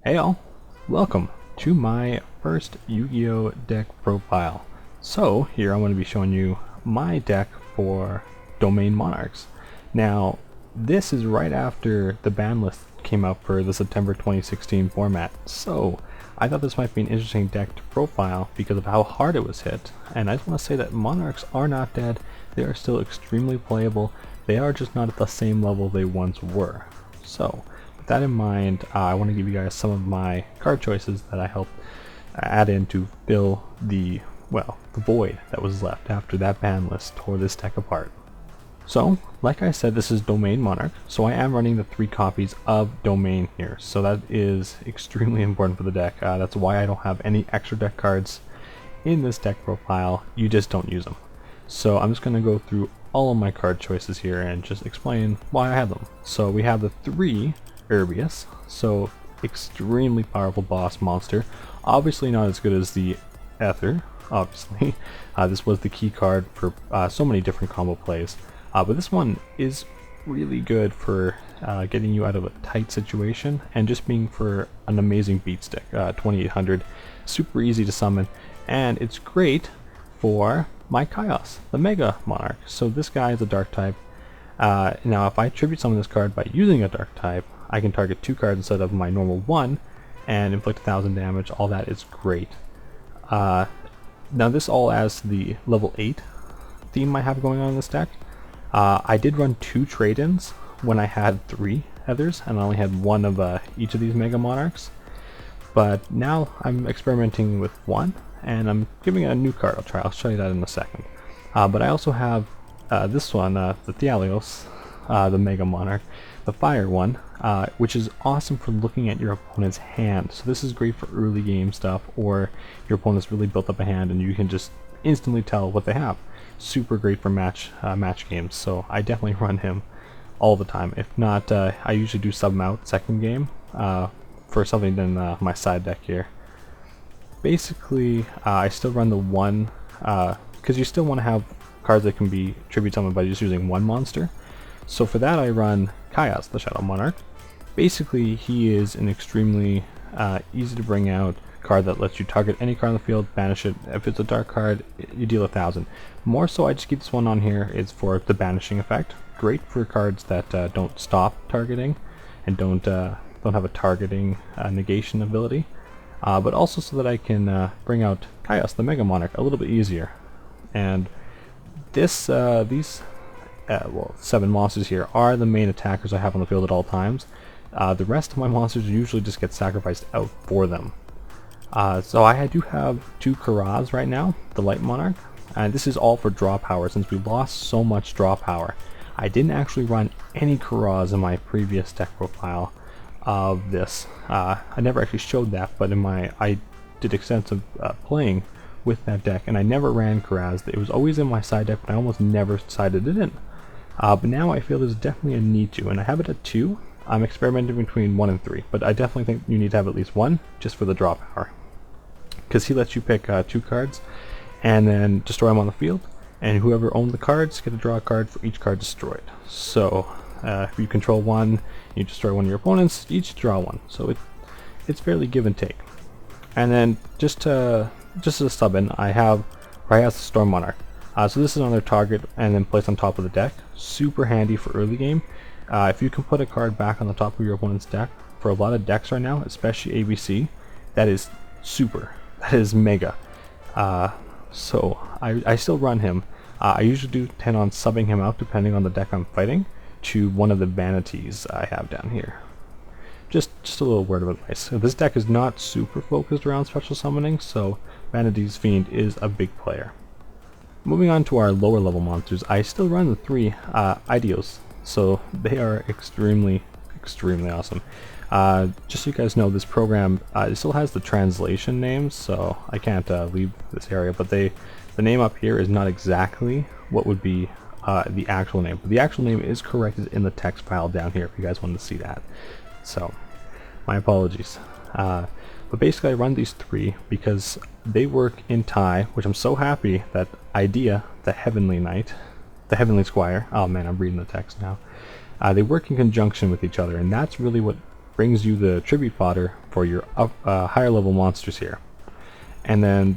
Hey all, welcome to my first Yu-Gi-Oh deck profile. So here I'm going to be showing you my deck for Domain Monarchs. Now this is right after the Banlist came out for the September 2016 format, so I thought this might be an interesting deck to profile because of how hard it was hit. And I just want to say that Monarchs are not dead, they are still extremely playable, they are just not at the same level they once were. So with that in mind, I want to give you guys some of my card choices that I helped add in to fill the void that was left after that ban list tore this deck apart. So, like I said, this is Domain Monarch, so I am running the 3 copies of Domain here, so that is extremely important for the deck. That's why I don't have any extra deck cards in this deck profile, you just don't use them. So I'm just going to go through all of my card choices here and just explain why I have them. So we have the 3 Urbius, so extremely powerful boss monster, obviously not as good as the Ether, obviously. This was the key card for so many different combo plays, but this one is really good for getting you out of a tight situation and just being for an amazing beat stick. 2800, super easy to summon, and it's great for my Chaos, the Mega Monarch. So this guy is a dark type. Now if I tribute summon this card by using a dark type, I can target 2 cards instead of my normal 1 and inflict 1000 damage. All that is great. Now this all adds to the level 8 theme I have going on in this deck. I did run 2 trade-ins when I had 3 Ethers, and I only had 1 of each of these Mega Monarchs. But now I'm experimenting with 1, and I'm giving it a new card. I'll show you that in a second. But I also have this one, the Thealios, the Mega Monarch, the Fire one, which is awesome for looking at your opponent's hand. So this is great for early game stuff, or your opponent's really built up a hand and you can just instantly tell what they have. Super great for match games, so I definitely run him all the time. If not, I usually do sub him out second game for something in my side deck here. Basically, I still run the 1, because you still want to have cards that can be tribute summoned by just using 1 monster. So for that I run Chaos, the Shadow Monarch. Basically he is an extremely easy to bring out card that lets you target any card on the field, banish it. If it's a dark card, you deal 1000. More so I just keep this one on here, it's for the banishing effect. Great for cards that don't stop targeting and don't have a targeting negation ability. But also so that I can bring out Chaos, the Mega Monarch, a little bit easier. And these 7 monsters here are the main attackers I have on the field at all times. The rest of my monsters usually just get sacrificed out for them. So I do have 2 Karaz right now, the Light Monarch, and this is all for draw power since we lost so much draw power. I didn't actually run any Karaz in my previous deck profile of this. I never actually showed that, but I did extensive playing with that deck, and I never ran Karaz. It was always in my side deck, but I almost never sided it in. But now I feel there's definitely a need to, and I have it at 2. I'm experimenting between 1 and 3, but I definitely think you need to have at least 1 just for the draw power. Because he lets you pick 2 cards and then destroy them on the field, and whoever owned the cards get to draw a card for each card destroyed. So if you control 1, you destroy one of your opponents, you each draw 1. So it's fairly give and take. And then just as a sub-in, I have the Storm Monarch. So this is another target and then placed on top of the deck. Super handy for early game. If you can put a card back on the top of your opponent's deck, for a lot of decks right now, especially ABC, that is super. That is mega. So I still run him. I usually do tend on subbing him out depending on the deck I'm fighting to one of the vanities I have down here. Just a little word of advice. This deck is not super focused around special summoning, so Vanity's Fiend is a big player. Moving on to our lower level monsters, I still run the 3 Ideos, so they are extremely awesome. Just so you guys know, this program it still has the translation names, so I can't leave this area, but the name up here is not exactly what would be the actual name, but the actual name is corrected in the text file down here if you guys want to see that. So, my apologies. But basically I run these 3 because they work in tie, which I'm so happy that Idea, the Heavenly Knight, the Heavenly Squire, oh man, I'm reading the text now, they work in conjunction with each other, and that's really what brings you the tribute fodder for your higher level monsters here. And then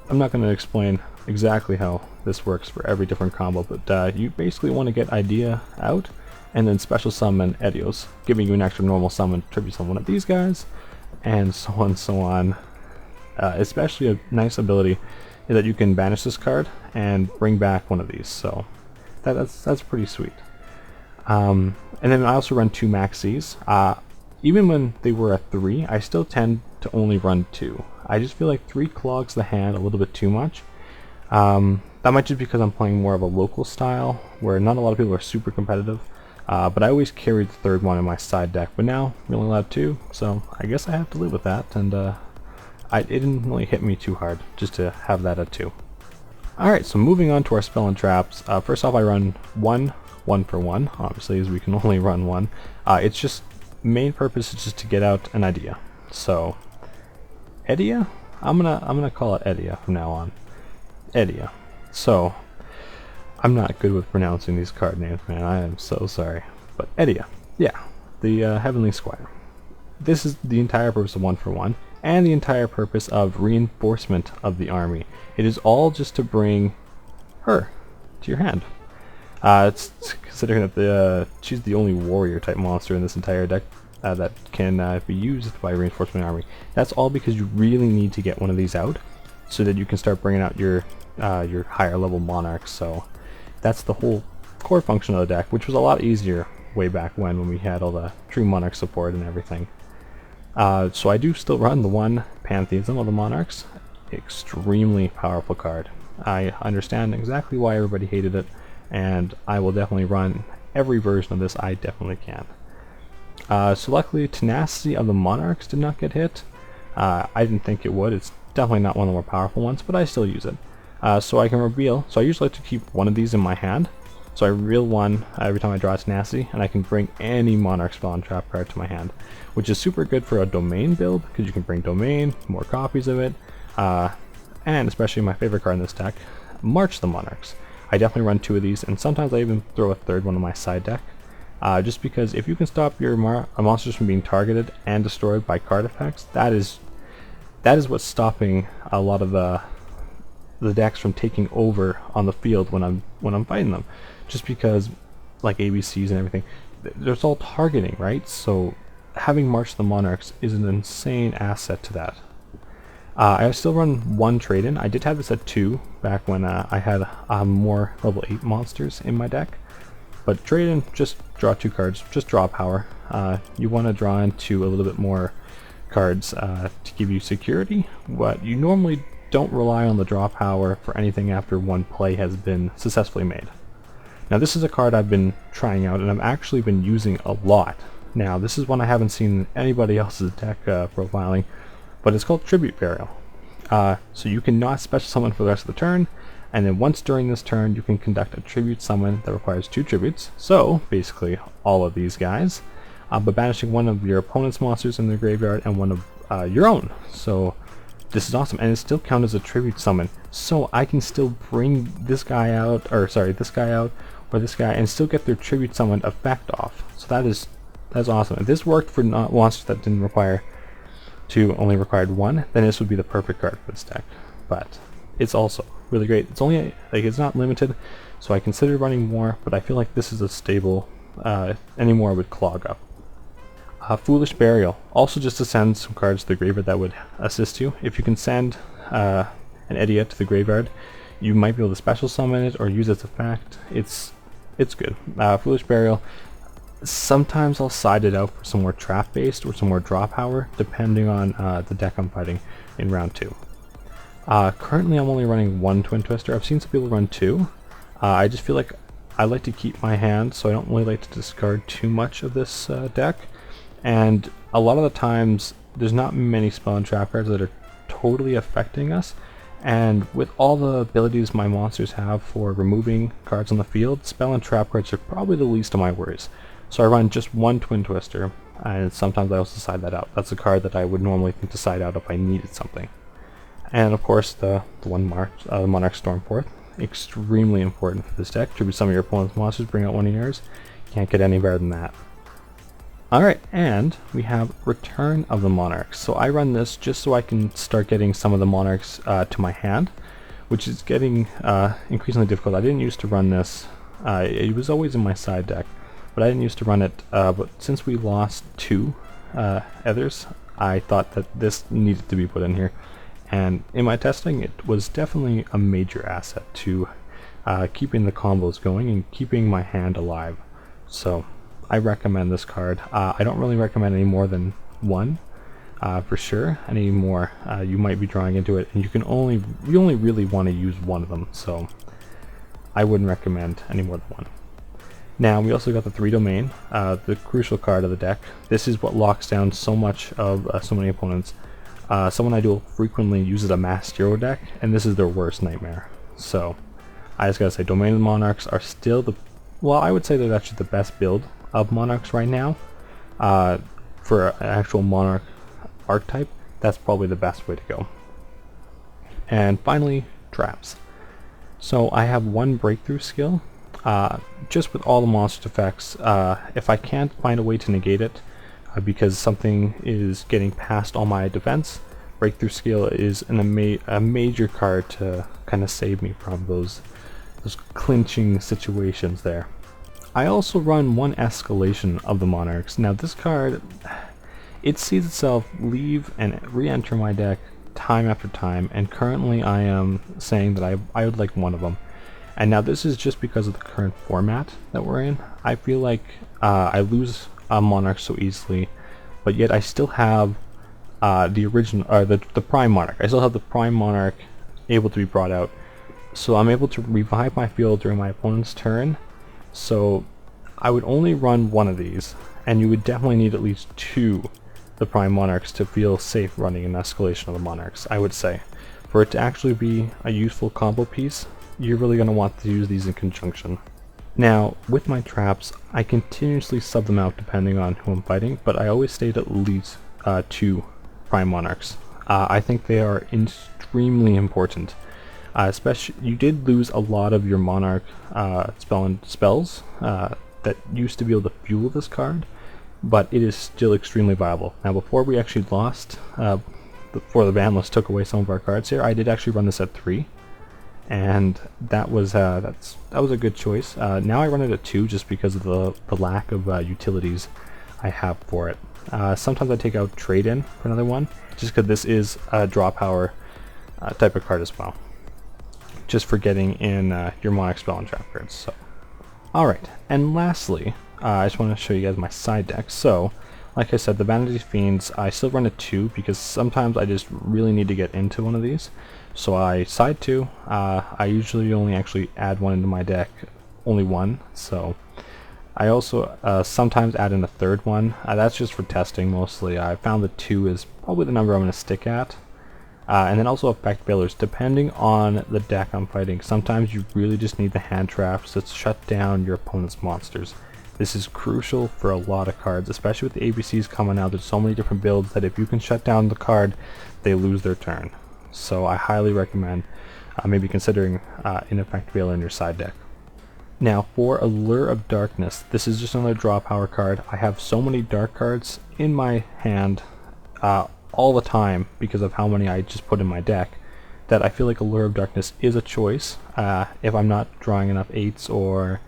I'm not going to explain exactly how this works for every different combo, but you basically want to get Idea out and then special summon Edios, giving you an extra normal summon to tribute summon one of these guys, and so on and so on. Especially a nice ability is that you can banish this card and bring back one of these, so that's pretty sweet. And then I also run 2 maxis. Even when they were a 3, I still tend to only run 2. I just feel like 3 clogs the hand a little bit too much. That might just because I'm playing more of a local style, where not a lot of people are super competitive. But I always carried the 3rd one in my side deck, but now I'm only allowed 2, so I guess I have to live with that, and it didn't really hit me too hard just to have that at 2. Alright, so moving on to our spell and traps. First off, I run 1 for 1, obviously, as we can only run 1. It's just, main purpose is just to get out an idea. So, Edia? I'm gonna call it Edia from now on. Edia. So, I'm not good with pronouncing these card names, man. I am so sorry. But Edia, yeah, the Heavenly Squire. This is the entire purpose of 1 for 1, and the entire purpose of reinforcement of the army. It is all just to bring her to your hand. It's considering that she's the only warrior type monster in this entire deck that can be used by reinforcement army. That's all because you really need to get one of these out so that you can start bringing out your higher level monarchs. So that's the whole core function of the deck, which was a lot easier way back when we had all the True Monarch support and everything. So I do still run the 1 Pantheism of the Monarchs. Extremely powerful card. I understand exactly why everybody hated it, and I will definitely run every version of this I definitely can. So luckily, Tenacity of the Monarchs did not get hit. I didn't think it would. It's definitely not one of the more powerful ones, but I still use it. So I can reveal. So I usually like to keep one of these in my hand. So I reveal 1 every time I draw a Tenacity, and I can bring any Monarch spell and trap card to my hand, which is super good for a Domain build, because you can bring Domain, more copies of it, and especially my favorite card in this deck, March the Monarchs. I definitely run 2 of these, and sometimes I even throw a 3rd one in my side deck, just because if you can stop your monsters from being targeted and destroyed by card effects, that is what's stopping a lot of the decks from taking over on the field when I'm fighting them. Just because, like ABCs and everything, there's all targeting, right? So having March the Monarchs is an insane asset to that. I still run 1 trade-in. I did have this at 2 back when I had more level 8 monsters in my deck. But trade-in, just draw 2 cards, just draw power. You want to draw into a little bit more cards to give you security, but you normally don't rely on the draw power for anything after 1 play has been successfully made. Now this is a card I've been trying out and I've actually been using a lot. Now this is one I haven't seen anybody else's deck profiling, but it's called Tribute Burial. So you cannot special summon for the rest of the turn, and then once during this turn you can conduct a tribute summon that requires 2 tributes, so basically all of these guys, but banishing one of your opponent's monsters in their graveyard and one of your own. So this is awesome, and it still counts as a tribute summon, so I can still bring this guy out, or sorry, this guy out, or this guy, and still get their tribute summon effect off. So that's awesome. If this worked for monsters that didn't require 2, only required 1, then this would be the perfect card for this deck. But it's also really great. It's only it's not limited, so I consider running more, but I feel like this is a stable. Any more would clog up. Foolish Burial, also just to send some cards to the graveyard that would assist you. If you can send an Edia to the graveyard, you might be able to special summon it or use its effect. It's good. Foolish Burial, sometimes I'll side it out for some more trap based or some more draw power, depending on the deck I'm fighting in round 2. Currently I'm only running 1 Twin Twister. I've seen some people run 2. I just feel like I like to keep my hand, so I don't really like to discard too much of this deck. And a lot of the times there's not many spell and trap cards that are totally affecting us, and with all the abilities my monsters have for removing cards on the field, spell and trap cards are probably the least of my worries. So I run just 1 Twin Twister, and sometimes I also side that out. That's a card that I would normally think to side out if I needed something. And of course the Monarch Stormforth, extremely important for this deck. Tribute some of your opponent's monsters, bring out one of yours. Can't get any better than that. Alright, and we have Return of the Monarchs. So I run this just so I can start getting some of the Monarchs to my hand, which is getting increasingly difficult. I didn't used to run this. It was always in my side deck, but I didn't used to run it. But since we lost two others, I thought that this needed to be put in here. And in my testing, it was definitely a major asset to keeping the combos going and keeping my hand alive. So I recommend this card. I don't really recommend any more than one, for sure. Any more, you might be drawing into it, and you only really want to use one of them. So I wouldn't recommend any more than one. Now we also got the 3 domain, the crucial card of the deck. This is what locks down so much of so many opponents. Someone I do frequently uses a mass hero deck, and this is their worst nightmare. So I just gotta say, Domain Monarchs are still well, I would say they're actually the best build of Monarchs right now. For an actual Monarch archetype, that's probably the best way to go. And finally, traps. So I have one breakthrough skill, just with all the monster effects. If I can't find a way to negate it, because something is getting past all my defense, breakthrough skill is a major card to kind of save me from those clinching situations there. I also run one escalation of the Monarchs. Now this card, it sees itself leave and re-enter my deck time after time, and currently I am saying that I would like one of them. And now this is just because of the current format that we're in. I feel like I lose a Monarch so easily, but yet I still have the original, the Prime Monarch. I still have the Prime Monarch able to be brought out, so I'm able to revive my field during my opponent's turn. So I would only run one of these, and you would definitely need at least 2 the Prime Monarchs to feel safe running an escalation of the Monarchs, I would say. For it to actually be a useful combo piece, you're really going to want to use these in conjunction. Now, with my traps, I continuously sub them out depending on who I'm fighting, but I always stayed at least 2 Prime Monarchs. I think they are extremely important. Especially, you did lose a lot of your Monarch spells that used to be able to fuel this card, but it is still extremely viable. Now, before we actually lost, before the Banlist took away some of our cards here, I did actually run this at 3, and that was a good choice. Now I run it at 2 just because of the lack of utilities I have for it. Sometimes I take out trade-in for another one, just because this is a draw power type of card as well, just for getting in your Monarch spell and trap cards. So, alright, and lastly, I just want to show you guys my side deck. So, like I said, the Vanity Fiends, I still run at 2 because sometimes I just really need to get into one of these. So I side 2. I usually only actually add one into my deck, only one. So I also sometimes add in a third one. That's just for testing mostly. I found that 2 is probably the number I'm going to stick at. And then also effect failures, depending on the deck I'm fighting. Sometimes you really just need the hand traps that shut down your opponent's monsters. This is crucial for a lot of cards, especially with the ABCs coming out. There's so many different builds that if you can shut down the card, they lose their turn. So I highly recommend maybe considering an effect failure in your side deck. Now for Allure of Darkness, this is just another draw power card. I have so many dark cards in my hand all the time because of how many I just put in my deck that I feel like Allure of Darkness is a choice if I'm not drawing enough 8s, or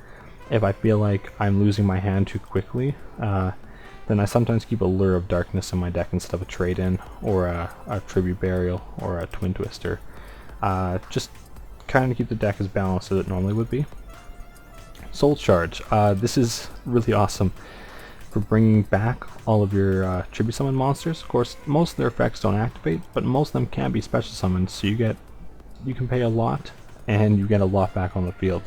if I feel like I'm losing my hand too quickly. Then I sometimes keep Allure of Darkness in my deck instead of a trade-in or a Tribute Burial or a Twin Twister. Just kind of keep the deck as balanced as it normally would be. Soul Charge. This is really awesome for bringing back all of your Tribute Summon monsters. Of course, most of their effects don't activate, but most of them can be special summoned, so you can pay a lot and you get a lot back on the field.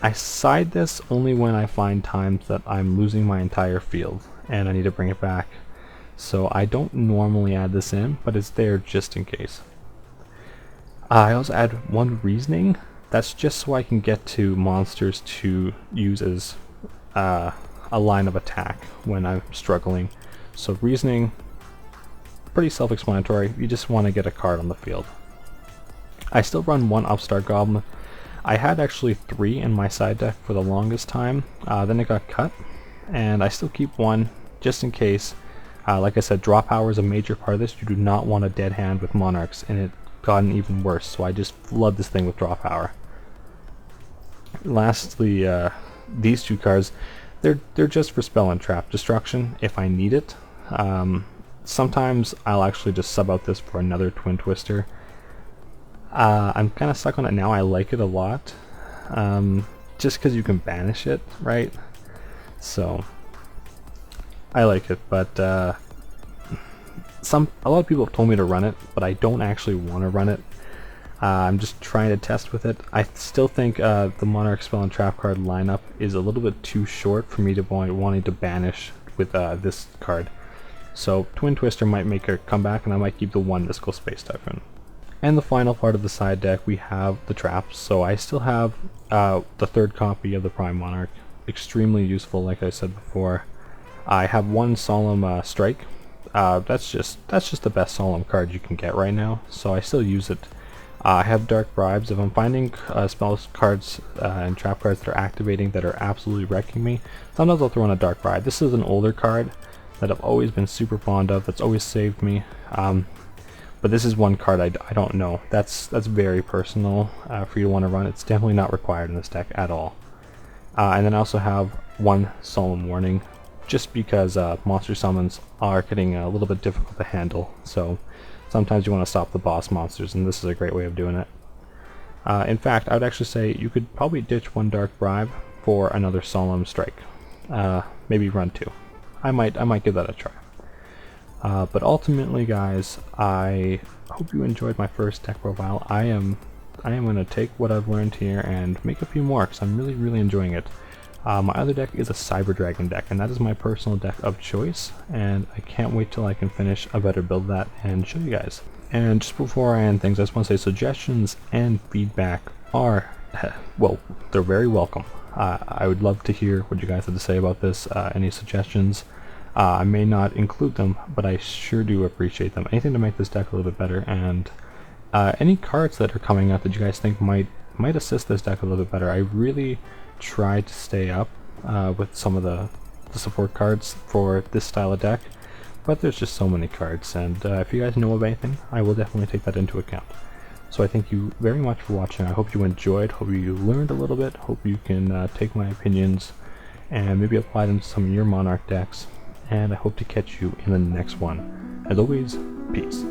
I side this only when I find times that I'm losing my entire field and I need to bring it back. So I don't normally add this in, but it's there just in case. I also add one Reasoning. That's just so I can get to monsters to use as a line of attack when I'm struggling. So Reasoning, pretty self-explanatory. You just want to get a card on the field. I still run one Upstart Goblin. I had actually 3 in my side deck for the longest time, then it got cut, and I still keep one just in case. Like I said, draw power is a major part of this. You do not want a dead hand with Monarchs, and it gotten even worse, so I just flood this thing with draw power. Lastly, these two cards, they're just for spell and trap destruction if I need it. Sometimes I'll actually just sub out this for another Twin Twister. I'm kind of stuck on it now. I like it a lot, just because you can banish it, right? So I like it, but a lot of people have told me to run it, but I don't actually want to run it. I'm just trying to test with it. I still think the Monarch spell and trap card lineup is a little bit too short for me to wanting to banish with this card. So Twin Twister might make a comeback, and I might keep the one Mystical Space Typhoon. And the final part of the side deck, we have the traps. So I still have the third copy of the Prime Monarch. Extremely useful, like I said before. I have one Solemn Strike. That's just the best Solemn card you can get right now, so I still use it. I have Dark Bribes. If I'm finding spell cards and trap cards that are activating that are absolutely wrecking me, sometimes I'll throw in a Dark Bribe. This is an older card that I've always been super fond of, that's always saved me. But this is one card I don't know. That's very personal for you to want to run. It's definitely not required in this deck at all. And then I also have one Solemn Warning, just because monster summons are getting a little bit difficult to handle. So sometimes you want to stop the boss monsters, and this is a great way of doing it. In fact, I would actually say you could probably ditch one Dark Bribe for another Solemn Strike. Maybe run two. I might give that a try. But ultimately, guys, I hope you enjoyed my first deck profile. I am going to take what I've learned here and make a few more, because I'm really enjoying it. My other deck is a Cyber Dragon deck, and that is my personal deck of choice, and I can't wait till I can finish a better build of that and show you guys. And just before I end things, I just want to say suggestions and feedback are, well, they're very welcome. I would love to hear what you guys have to say about this, any suggestions. I may not include them, but I sure do appreciate them. Anything to make this deck a little bit better, and any cards that are coming out that you guys think might assist this deck a little bit better. I really try to stay up with some of the support cards for this style of deck, but there's just so many cards, and if you guys know of anything, I will definitely take that into account. So I thank you very much for watching. I hope you enjoyed, hope you learned a little bit, hope you can take my opinions and maybe apply them to some of your Monarch decks, and I hope to catch you in the next one. As always, peace.